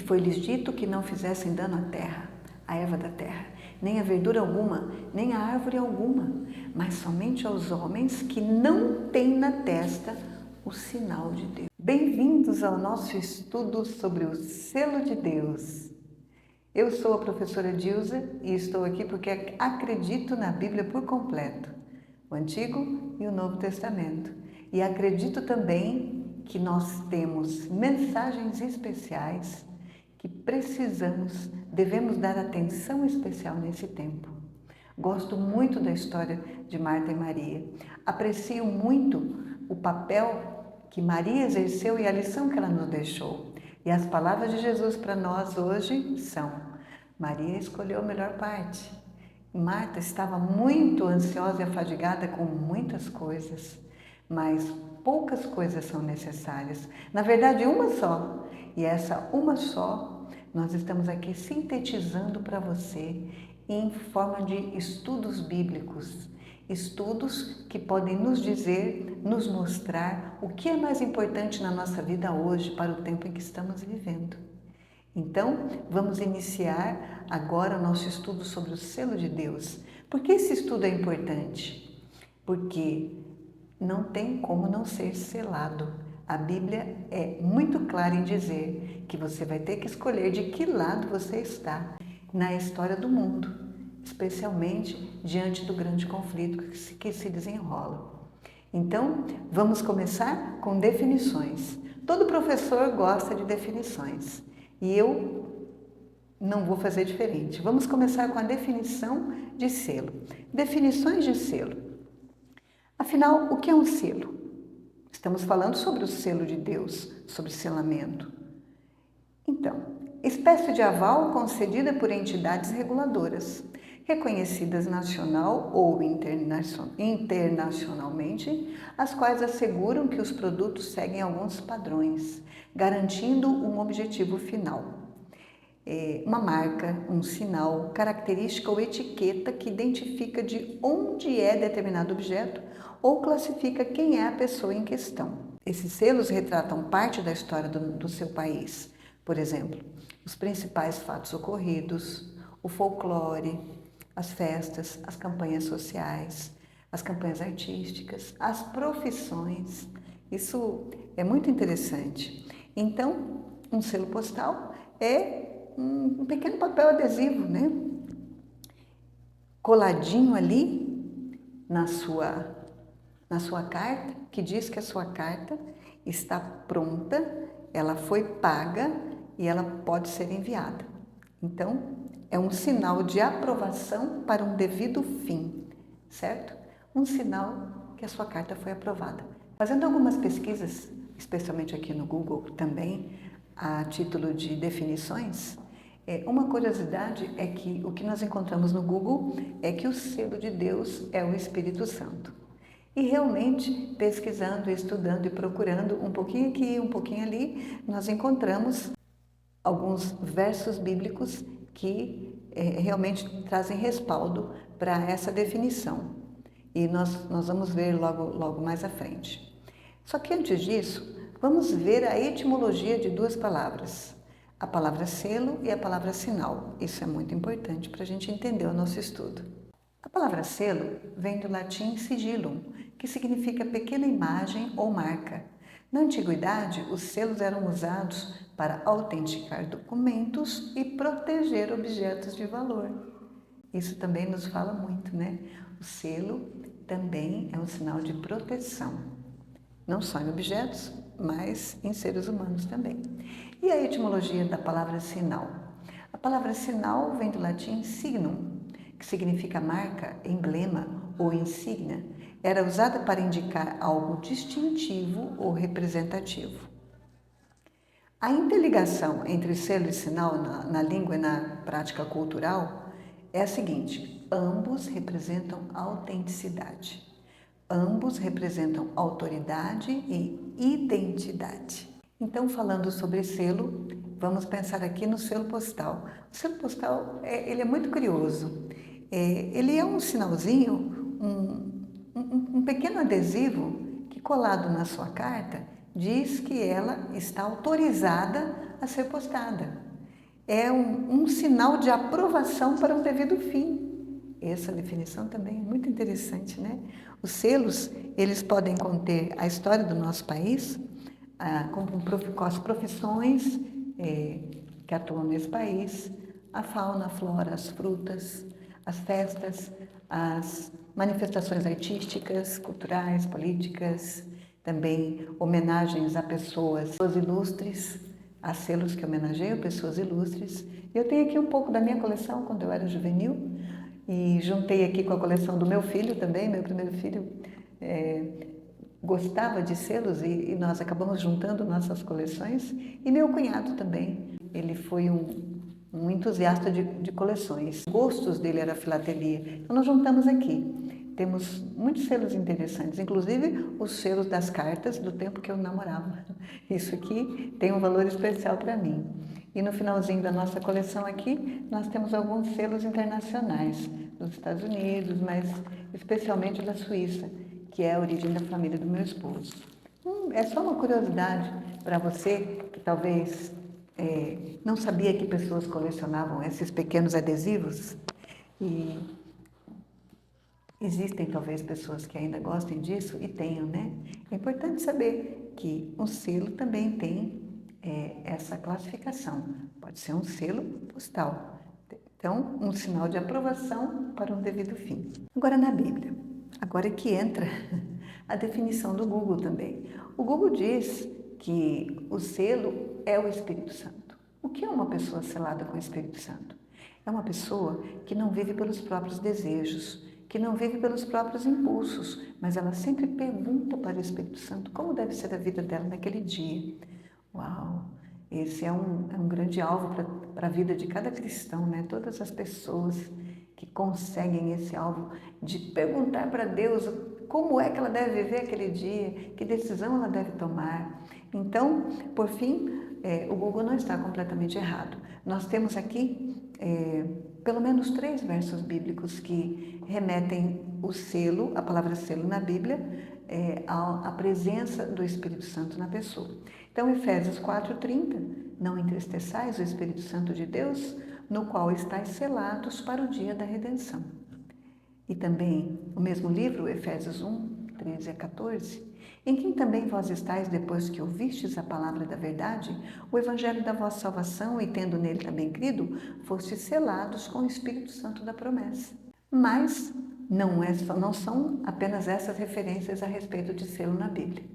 foi-lhes dito que não fizessem dano à terra, à erva da terra, nem a verdura alguma, nem a árvore alguma, mas somente aos homens que não têm na testa o sinal de Deus. Bem-vindos ao nosso estudo sobre o selo de Deus. Eu sou a professora Dilza e estou aqui porque acredito na Bíblia por completo, o Antigo e o Novo Testamento. E acredito também que nós temos mensagens especiais que devemos dar atenção especial nesse tempo. Gosto muito da história de Marta e Maria. Aprecio muito o papel que Maria exerceu e a lição que ela nos deixou. E as palavras de Jesus para nós hoje são: Maria escolheu a melhor parte. Marta estava muito ansiosa e afadigada com muitas coisas, mas poucas coisas são necessárias. Na verdade, uma só. E essa uma só, nós estamos aqui sintetizando para você em forma de estudos bíblicos. Estudos que podem nos dizer, nos mostrar o que é mais importante na nossa vida hoje para o tempo em que estamos vivendo. Então, vamos iniciar agora o nosso estudo sobre o selo de Deus. Por que esse estudo é importante? Porque não tem como não ser selado. A Bíblia é muito clara em dizer que você vai ter que escolher de que lado você está na história do mundo, especialmente diante do grande conflito que se desenrola. Então, vamos começar com definições. Todo professor gosta de definições e eu não vou fazer diferente. Vamos começar com a definição de selo. Definições de selo. Afinal, o que é um selo? Estamos falando sobre o selo de Deus, sobre selamento. Então, espécie de aval concedida por entidades reguladoras, reconhecidas nacional ou internacionalmente, as quais asseguram que os produtos seguem alguns padrões, garantindo um objetivo final. Uma marca, um sinal, característica ou etiqueta que identifica de onde é determinado objeto ou classifica quem é a pessoa em questão. Esses selos retratam parte da história do seu país. Por exemplo, os principais fatos ocorridos, o folclore, as festas, as campanhas sociais, as campanhas artísticas, as profissões. Isso é muito interessante. Então, um selo postal é um pequeno papel adesivo, né? Coladinho ali na sua carta, que diz que a sua carta está pronta, ela foi paga e ela pode ser enviada. Então, é um sinal de aprovação para um devido fim, certo? Um sinal que a sua carta foi aprovada. Fazendo algumas pesquisas, especialmente aqui no Google também, a título de definições, uma curiosidade é que o que nós encontramos no Google é que o selo de Deus é o Espírito Santo. E realmente, pesquisando, estudando e procurando um pouquinho aqui, um pouquinho ali, nós encontramos alguns versos bíblicos que realmente trazem respaldo para essa definição. E nós vamos ver logo mais à frente. Só que antes disso, vamos ver a etimologia de duas palavras. A palavra selo e a palavra sinal. Isso é muito importante para a gente entender o nosso estudo. A palavra selo vem do latim sigillum, que significa pequena imagem ou marca. Na antiguidade, os selos eram usados para autenticar documentos e proteger objetos de valor. Isso também nos fala muito, né? O selo também é um sinal de proteção, não só em objetos, mas em seres humanos também. E a etimologia da palavra sinal? A palavra sinal vem do latim signum, que significa marca, emblema ou insígnia. Era usada para indicar algo distintivo ou representativo. A interligação entre selo e sinal na língua e na prática cultural é a seguinte: ambos representam autenticidade. Ambos representam autoridade e identidade. Então, falando sobre selo, vamos pensar aqui no selo postal. O selo postal ele é muito curioso. Ele é um sinalzinho, um pequeno adesivo que, colado na sua carta, diz que ela está autorizada a ser postada. é um sinal de aprovação para um devido fim. Essa definição também é muito interessante, né? Os selos, eles podem conter a história do nosso país, com as profissões que atuam nesse país, a fauna, a flora, as frutas, as festas, as manifestações artísticas, culturais, políticas, também homenagens a pessoas ilustres, a selos que homenageiam pessoas ilustres. Eu tenho aqui um pouco da minha coleção quando eu era juvenil e juntei aqui com a coleção do meu filho também. Meu primeiro filho gostava de selos e nós acabamos juntando nossas coleções. E meu cunhado também, ele foi um entusiasta de coleções. Os gostos dele era filatelia. Então nós juntamos aqui. Temos muitos selos interessantes, inclusive os selos das cartas do tempo que eu namorava. Isso aqui tem um valor especial para mim. E no finalzinho da nossa coleção aqui, nós temos alguns selos internacionais, dos Estados Unidos, mas especialmente da Suíça, que é a origem da família do meu esposo. É só uma curiosidade para você que talvez não sabia que pessoas colecionavam esses pequenos adesivos. E existem talvez pessoas que ainda gostem disso e tenham, né? É importante saber que um selo também tem essa classificação. Pode ser um selo postal. Então, um sinal de aprovação para um devido fim. Agora na Bíblia, agora que entra a definição do Google também. O Google diz que o selo é o Espírito Santo. O que é uma pessoa selada com o Espírito Santo? É uma pessoa que não vive pelos próprios desejos, que não vive pelos próprios impulsos, mas ela sempre pergunta para o Espírito Santo como deve ser a vida dela naquele dia. Uau! Esse é um grande alvo para a vida de cada cristão, né? Todas as pessoas que conseguem esse alvo de perguntar para Deus como é que ela deve viver aquele dia, que decisão ela deve tomar. Então, por fim, o Google não está completamente errado. Nós temos aqui pelo menos 3 versos bíblicos que remetem o selo, a palavra selo na Bíblia, à presença do Espírito Santo na pessoa. Então, Efésios 4:30, não entristeçais o Espírito Santo de Deus, no qual estáis selados para o dia da redenção. E também o mesmo livro, Efésios 1:13-14, em quem também vós estáis depois que ouvistes a palavra da verdade, o evangelho da vossa salvação, e tendo nele também crido, fostes selados com o Espírito Santo da promessa. Mas não são apenas essas referências a respeito de selo na Bíblia.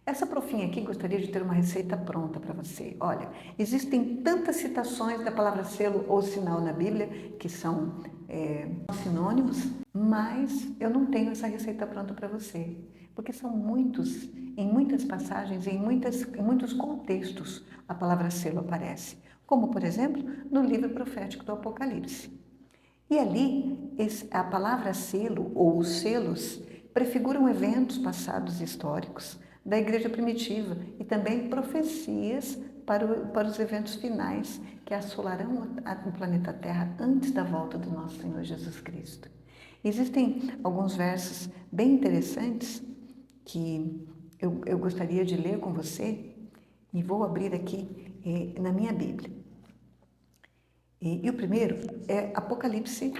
Essa profinha aqui gostaria de ter uma receita pronta para você. Olha, existem tantas citações da palavra selo ou sinal na Bíblia, que são sinônimos, mas eu não tenho essa receita pronta para você, porque são muitos, em muitas passagens, em muitos contextos, a palavra selo aparece, como, por exemplo, no livro profético do Apocalipse. E ali, a palavra selo ou os selos prefiguram eventos passados históricos da igreja primitiva e também profecias para os eventos finais que assolarão o planeta Terra antes da volta do nosso Senhor Jesus Cristo. Existem alguns versos bem interessantes que eu gostaria de ler com você e vou abrir aqui na minha Bíblia. E o primeiro é Apocalipse.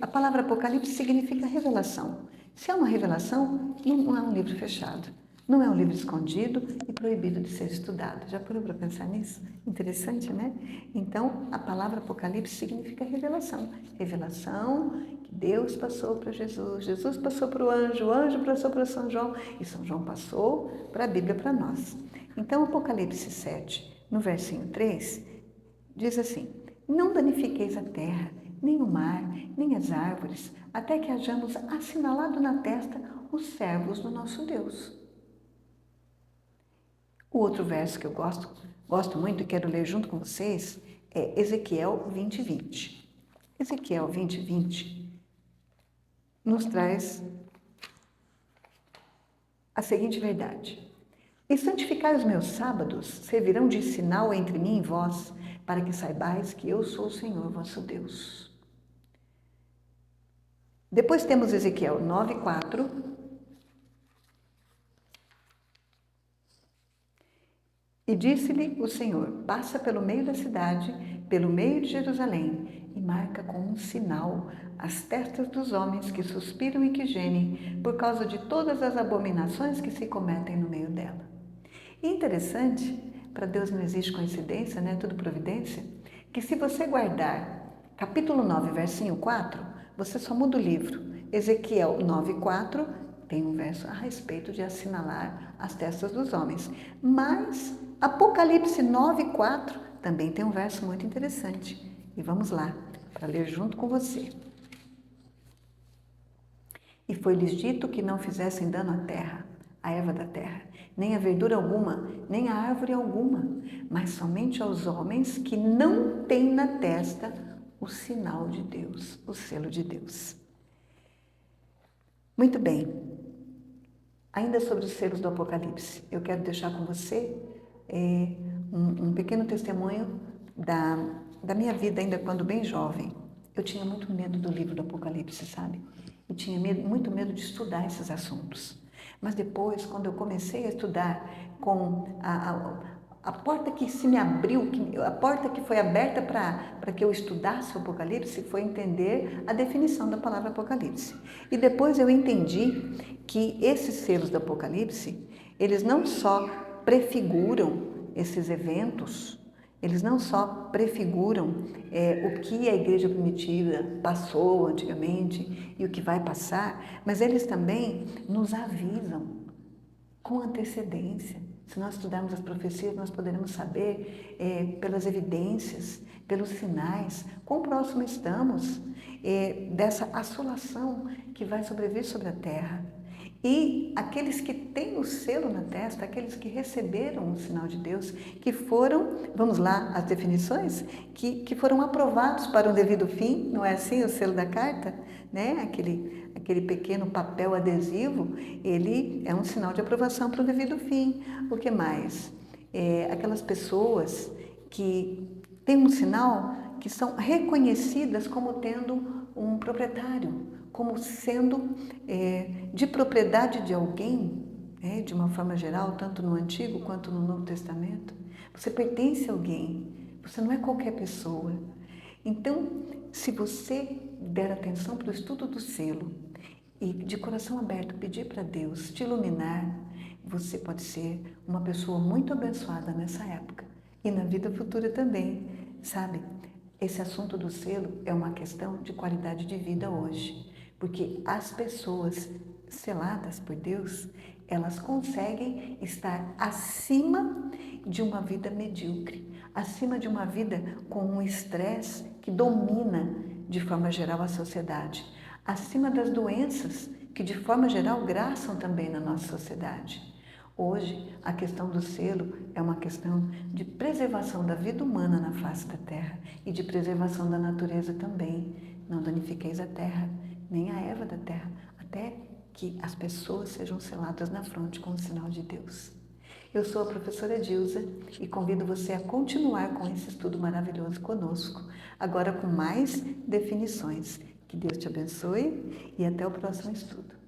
A palavra Apocalipse significa revelação. Se é uma revelação, não é um livro fechado. Não é um livro escondido e proibido de ser estudado. Já parou para pensar nisso? Interessante, né? Então, a palavra Apocalipse significa revelação. Revelação que Deus passou para Jesus, Jesus passou para o anjo passou para São João e São João passou para a Bíblia para nós. Então, Apocalipse 7, no versinho 3, diz assim: não danifiqueis a terra, nem o mar, nem as árvores, até que hajamos assinalado na testa os servos do nosso Deus. O outro verso que eu gosto muito e quero ler junto com vocês é Ezequiel 20:20. Ezequiel 20:20 nos traz a seguinte verdade: e santificai os meus sábados, servirão de sinal entre mim e vós, para que saibais que eu sou o Senhor vosso Deus. Depois temos Ezequiel 9:4. E disse-lhe o Senhor: passa pelo meio da cidade, pelo meio de Jerusalém e marca com um sinal as testas dos homens que suspiram e que gemem por causa de todas as abominações que se cometem no meio dela. E interessante, para Deus não existe coincidência, né? Tudo providência, que se você guardar capítulo 9, versinho 4, você só muda o livro. Ezequiel 9:4 tem um verso a respeito de assinalar as testas dos homens. Mas Apocalipse 9:4 também tem um verso muito interessante. E vamos lá, para ler junto com você. E foi-lhes dito que não fizessem dano à terra, à erva da terra, nem a verdura alguma, nem a árvore alguma, mas somente aos homens que não têm na testa o sinal de Deus, o selo de Deus. Muito bem, ainda sobre os selos do Apocalipse, eu quero deixar com você um pequeno testemunho da minha vida ainda quando bem jovem. Eu tinha muito medo do livro do Apocalipse, sabe? Eu tinha muito medo de estudar esses assuntos. Mas depois, quando eu comecei a estudar com a porta que se me abriu, a porta que foi aberta para que eu estudasse o Apocalipse, foi entender a definição da palavra Apocalipse. E depois eu entendi que esses selos do Apocalipse, eles não só prefiguram esses eventos, eles não só prefiguram o que a igreja primitiva passou antigamente e o que vai passar, mas eles também nos avisam com antecedência. Se nós estudarmos as profecias, nós poderemos saber pelas evidências, pelos sinais, quão próximo estamos dessa assolação que vai sobrevir sobre a terra. E aqueles que têm o selo na testa, aqueles que receberam o sinal de Deus, que foram, vamos lá, as definições, que foram aprovados para um devido fim, não é assim o selo da carta? Né? Aquele pequeno papel adesivo, ele é um sinal de aprovação para o devido fim. O que mais? Aquelas pessoas que têm um sinal que são reconhecidas como tendo um proprietário, como sendo de propriedade de alguém, de uma forma geral, tanto no Antigo quanto no Novo Testamento. Você pertence a alguém, você não é qualquer pessoa. Então, se você der atenção para o estudo do selo e de coração aberto pedir para Deus te iluminar, você pode ser uma pessoa muito abençoada nessa época e na vida futura também, sabe? Esse assunto do selo é uma questão de qualidade de vida hoje. Porque as pessoas seladas por Deus, elas conseguem estar acima de uma vida medíocre, acima de uma vida com um estresse que domina de forma geral a sociedade, acima das doenças que de forma geral graçam também na nossa sociedade. Hoje, a questão do selo é uma questão de preservação da vida humana na face da terra e de preservação da natureza também. Não danifiqueis a terra, nem a erva da terra, até que as pessoas sejam seladas na fronte com o sinal de Deus. Eu sou a professora Dilza e convido você a continuar com esse estudo maravilhoso conosco, agora com mais definições. Que Deus te abençoe e até o próximo estudo.